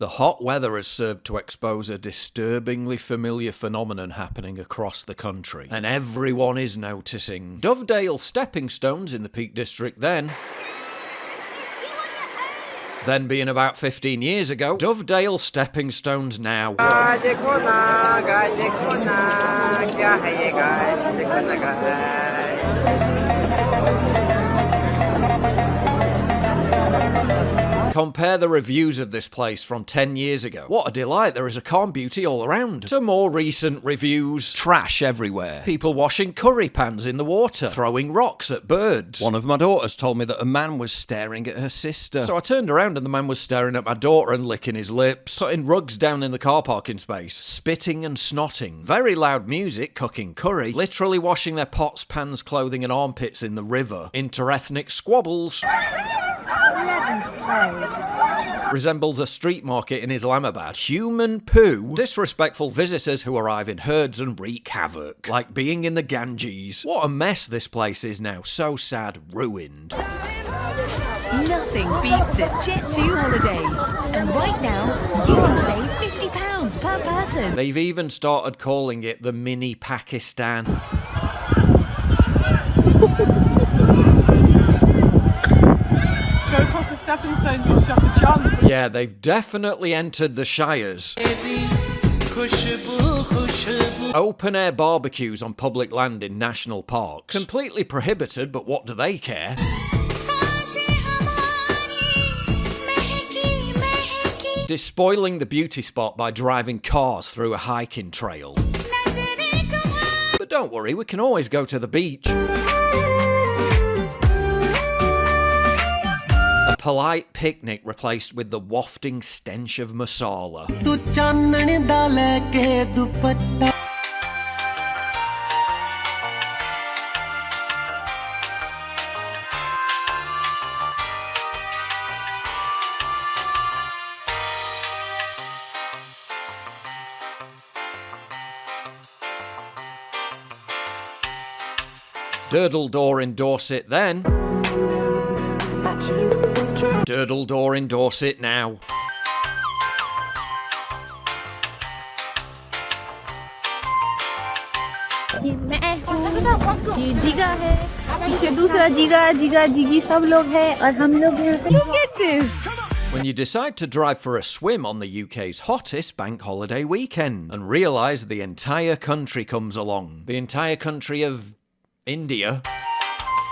The hot weather has served to expose a disturbingly familiar phenomenon happening across the country, and everyone is noticing. Dovedale stepping stones in the Peak District then being about 15 years ago, Dovedale stepping stones now. Compare the reviews of this place from 10 years ago. What a delight, there is a calm beauty all around. To more recent reviews, trash everywhere. People washing curry pans in the water, throwing rocks at birds. One of my daughters told me that a man was staring at her sister. So I turned around and the man was staring at my daughter and licking his lips, putting rugs down in the car parking space, spitting and snotting. Very loud music, cooking curry, literally washing their pots, pans, clothing and armpits in the river. Interethnic squabbles. Resembles a street market in Islamabad. Human poo. Disrespectful visitors who arrive in herds and wreak havoc. Like being in the Ganges. What a mess this place is now. So sad. Ruined. Nothing beats a Jet2 holiday. And right now, you can save £50 per person. They've even started calling it the mini Pakistan. Stepping stones will shove the chance. Yeah, they've definitely entered the Shires. Open air barbecues on public land in national parks. Completely prohibited, but what do they care? Despoiling the beauty spot by driving cars through a hiking trail. But don't worry, we can always go to the beach. A polite picnic replaced with the wafting stench of masala. Durdledore in Dorset then. Durdledore in Dorset now. ये जिगा है पीछे दूसरा जिगा जिगा जिगी सब लोग हैं और हम लोग यहाँ पे look at this. When you decide to drive for a swim on the UK's hottest bank holiday weekend and realise the entire country comes along. The entire country of India.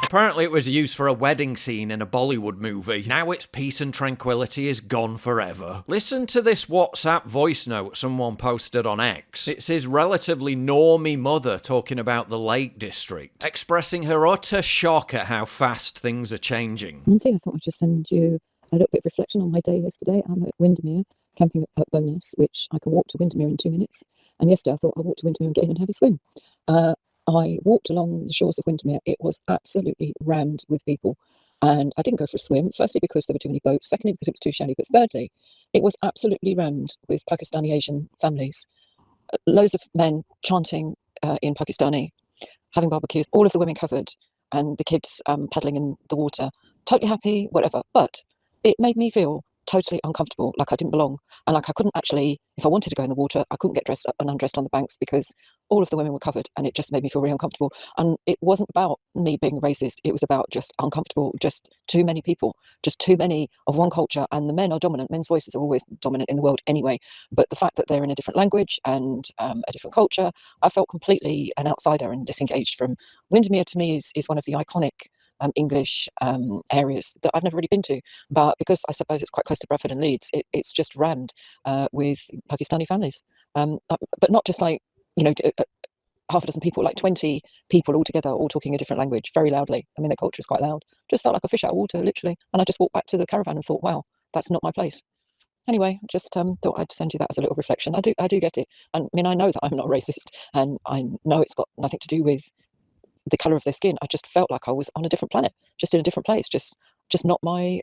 Apparently it was used for a wedding scene in a Bollywood movie. Now its peace and tranquility is gone forever. Listen to this WhatsApp voice note someone posted on X. It's his relatively normie mother talking about the Lake District, expressing her utter shock at how fast things are changing. Monty, I thought I'd just send you a little bit of reflection on my day yesterday. I'm at Windermere, camping at Bowness, which I can walk to Windermere in 2 minutes. And yesterday I thought I'd walk to Windermere and get in and have a swim. I walked along the shores of Windermere. It was absolutely rammed with people. And I didn't go for a swim, firstly because there were too many boats, secondly because it was too shallow, but thirdly, it was absolutely rammed with Pakistani Asian families. Loads of men chanting in Pakistani, having barbecues, all of the women covered, and the kids paddling in the water. Totally happy, whatever. But it made me feel totally uncomfortable, like I didn't belong. And like I couldn't actually, if I wanted to go in the water, I couldn't get dressed up and undressed on the banks because all of the women were covered, and it just made me feel really uncomfortable. And it wasn't about me being racist, it was about just uncomfortable, just too many people, just too many of one culture, and the men are dominant. Men's voices are always dominant in the world anyway, but the fact that they're in a different language and a different culture, I felt completely an outsider and disengaged from. Windermere to me is one of the iconic English areas that I've never really been to, but because I suppose it's quite close to Bradford and Leeds, it's just rammed with Pakistani families, but not just like, you know, half a dozen people, like 20 people all together, all talking a different language very loudly. I mean, their culture is quite loud. Just felt like a fish out of water, literally. And I just walked back to the caravan and thought, wow, that's not my place. Anyway, just thought I'd send you that as a little reflection. I do get it. And I mean, I know that I'm not racist, and I know it's got nothing to do with the colour of their skin. I just felt like I was on a different planet, just in a different place, just not my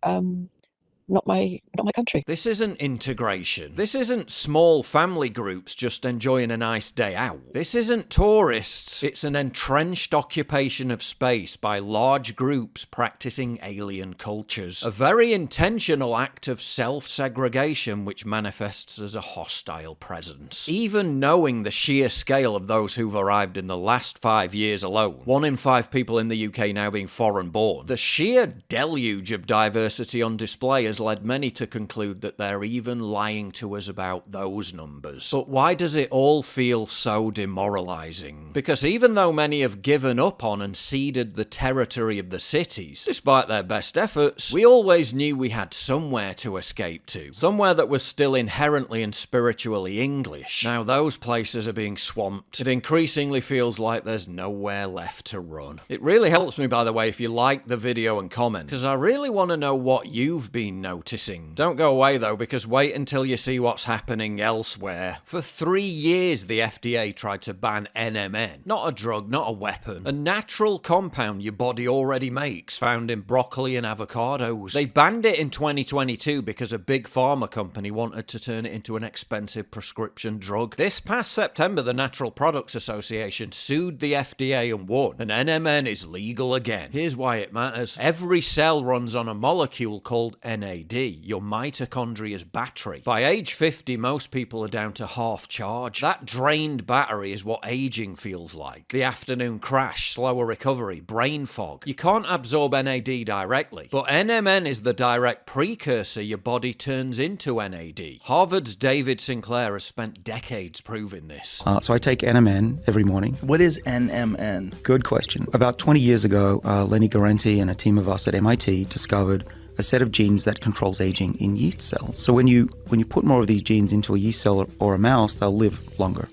not my country. This isn't integration. This isn't small family groups just enjoying a nice day out. This isn't tourists. It's an entrenched occupation of space by large groups practicing alien cultures. A very intentional act of self-segregation which manifests as a hostile presence. Even knowing the sheer scale of those who've arrived in the last 5 years alone, 1 in 5 people in the UK now being foreign-born, the sheer deluge of diversity on display has led many to conclude that they're even lying to us about those numbers. But why does it all feel so demoralising? Because even though many have given up on and ceded the territory of the cities, despite their best efforts, we always knew we had somewhere to escape to. Somewhere that was still inherently and spiritually English. Now those places are being swamped. It increasingly feels like there's nowhere left to run. It really helps me, by the way, if you like the video and comment, because I really want to know what you've been noticing. Don't go away though, because wait until you see what's happening elsewhere. For 3 years the FDA tried to ban NMN. Not a drug, not a weapon. A natural compound your body already makes, found in broccoli and avocados. They banned it in 2022 because a big pharma company wanted to turn it into an expensive prescription drug. This past September, the Natural Products Association sued the FDA and won, and NMN is legal again. Here's why it matters. Every cell runs on a molecule called NAD, your mitochondria's battery. By age 50, most people are down to half charge. That drained battery is what aging feels like. The afternoon crash, slower recovery, brain fog. You can't absorb NAD directly, but NMN is the direct precursor your body turns into NAD. Harvard's David Sinclair has spent decades proving this. So I take NMN every morning. What is NMN? Good question. About 20 years ago, Lenny Guarente and a team of us at MIT discovered a set of genes that controls aging in yeast cells. So when you put more of these genes into a yeast cell or a mouse, they'll live longer,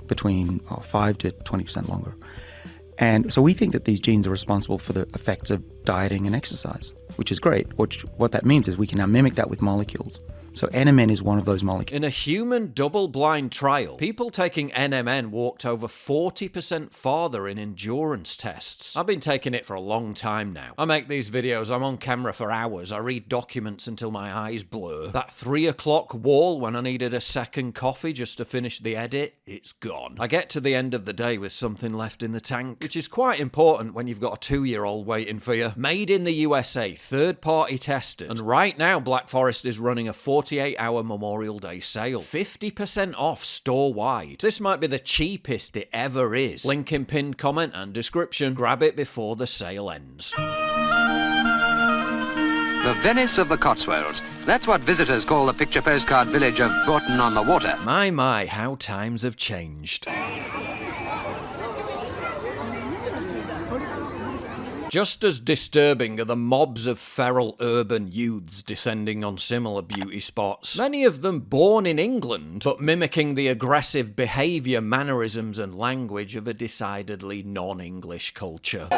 between 5 to 20% longer. And so we think that these genes are responsible for the effects of dieting and exercise, which is great. What that means is we can now mimic that with molecules. So NMN is one of those molecules. In a human double-blind trial, people taking NMN walked over 40% farther in endurance tests. I've been taking it for a long time now. I make these videos, I'm on camera for hours, I read documents until my eyes blur. That 3 o'clock wall when I needed a second coffee just to finish the edit, it's gone. I get to the end of the day with something left in the tank, which is quite important when you've got a 2-year-old waiting for you. Made in the USA, third-party tested, and right now Black Forest is running a 48-hour Memorial Day sale. 50% off store-wide. This might be the cheapest it ever is. Link in pinned comment and description. Grab it before the sale ends. The Venice of the Cotswolds. That's what visitors call the picture postcard village of Broughton-on-the-Water. My, how times have changed. Just as disturbing are the mobs of feral urban youths descending on similar beauty spots. Many of them born in England, but mimicking the aggressive behaviour, mannerisms and language of a decidedly non-English culture.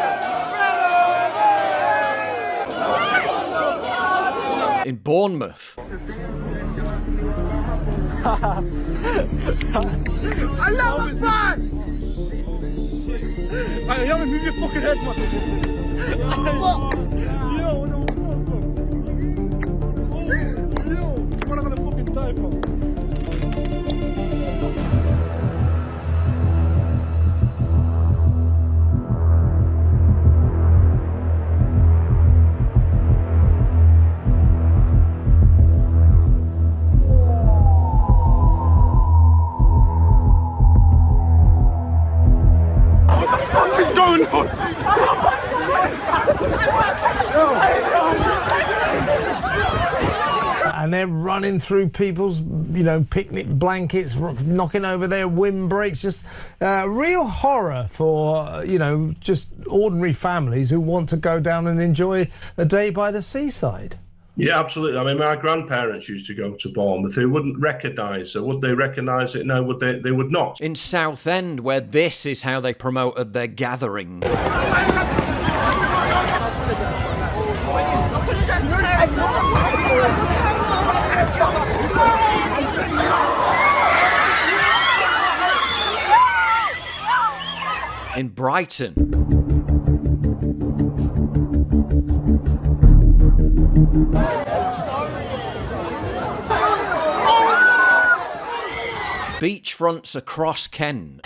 In Bournemouth. Allah Akbar! Hey, you move your fucking head, man. Yo, no, yo, what am I gonna fucking die from? What's going on? And they're running through people's, picnic blankets, knocking over their windbreaks. Just real horror for, just ordinary families who want to go down and enjoy a day by the seaside. Yeah, absolutely. I mean, my grandparents used to go to Bournemouth. They wouldn't recognise it. Would they recognise it? No, would they? They would not. In Southend, where this is how they promoted their gathering. In Brighton. Beachfronts across Kent.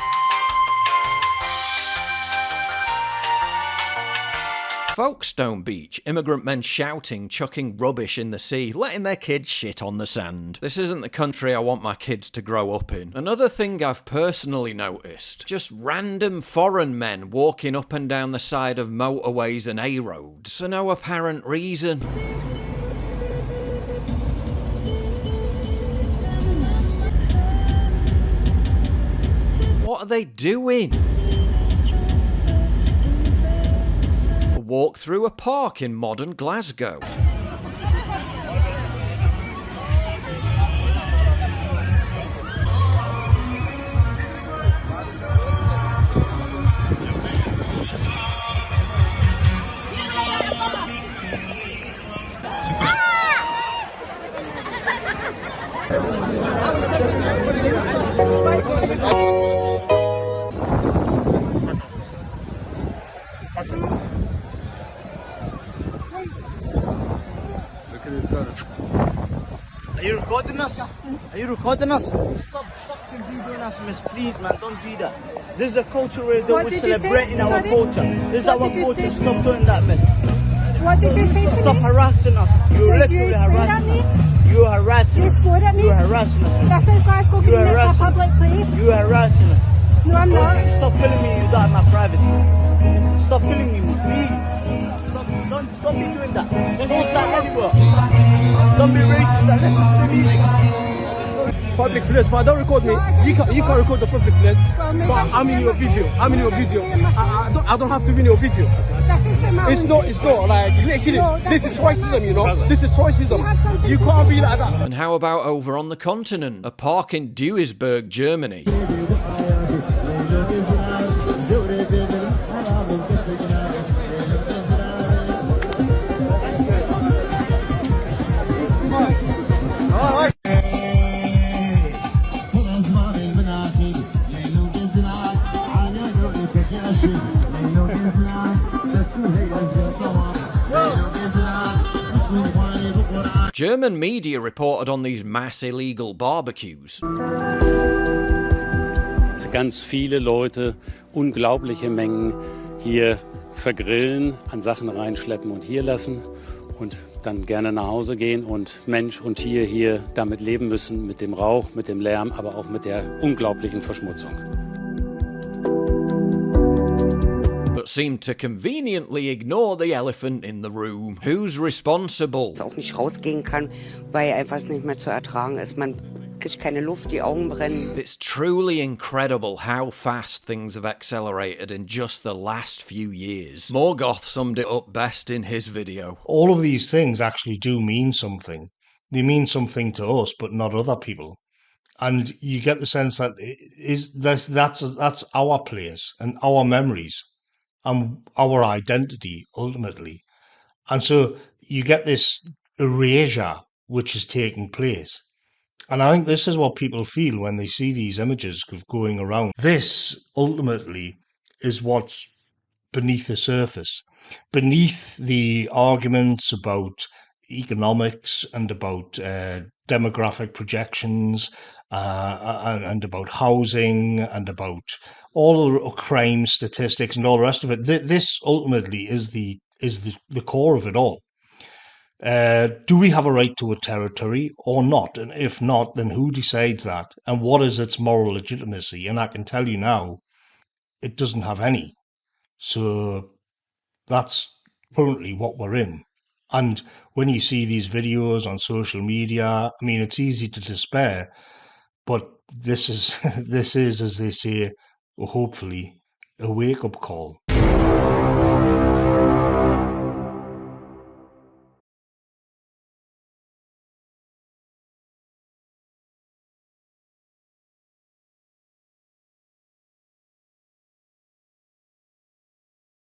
Folkestone Beach, immigrant men shouting, chucking rubbish in the sea, letting their kids shit on the sand. This isn't the country I want my kids to grow up in. Another thing I've personally noticed, just random foreign men walking up and down the side of motorways and A-roads for no apparent reason. What are they doing? Walk through a park in modern Glasgow. Are you recording us? Are you recording us? Stop fucking videoing us, miss. Please, man, don't do that. This is a culture where we're celebrating our culture. This is our culture. Stop doing that, miss. What did you say? Stop harassing us. You're literally harassing us. You're harassing us. You're harassing us. That says Glasgow can make a public place. You're harassing us. No, I'm not. Stop filming me without my privacy. Stop filming me, please. Don't be doing that. Don't start anywhere. Don't be racist and listen to the music. Public place, but don't record me. You can't record the public place. But I'm in your video. I'm in your video. I don't have to be in your video. It's not like literally. This is racism, you know. This is racism. You can't be like that. And how about over on the continent? A park in Duisburg, Germany. German media reported on these mass illegal barbecues. Ganz viele Leute, unglaubliche Mengen hier vergrillen, an Sachen reinschleppen und hier lassen und dann gerne nach Hause gehen und Mensch und Tier hier damit leben müssen, mit dem Rauch, mit dem Lärm, aber auch mit der unglaublichen Verschmutzung. But seemed to conveniently ignore the elephant in the room. Who's responsible? Auch nicht rausgehen kann, weil einfach nicht mehr zu ertragen ist. Man kriegt keine Luft, die Augen brennen. It's truly incredible how fast things have accelerated in just the last few years. Morgoth summed it up best in his video. All of these things actually do mean something. They mean something to us, but not other people. And you get the sense that that's our place and our memories and our identity ultimately. And so you get this erasure which is taking place. And I think this is what people feel when they see these images going around. This ultimately is what's beneath the surface, beneath the arguments about economics and about demographic projections and about housing and about all the crime statistics and all the rest of it. This ultimately is the core of it all. Do we have a right to a territory or not? And if not, then who decides that? And what is its moral legitimacy? And I can tell you now, it doesn't have any. So that's currently what we're in. And when you see these videos on social media, I mean, it's easy to despair, but this is, as they say, hopefully, a wake-up call.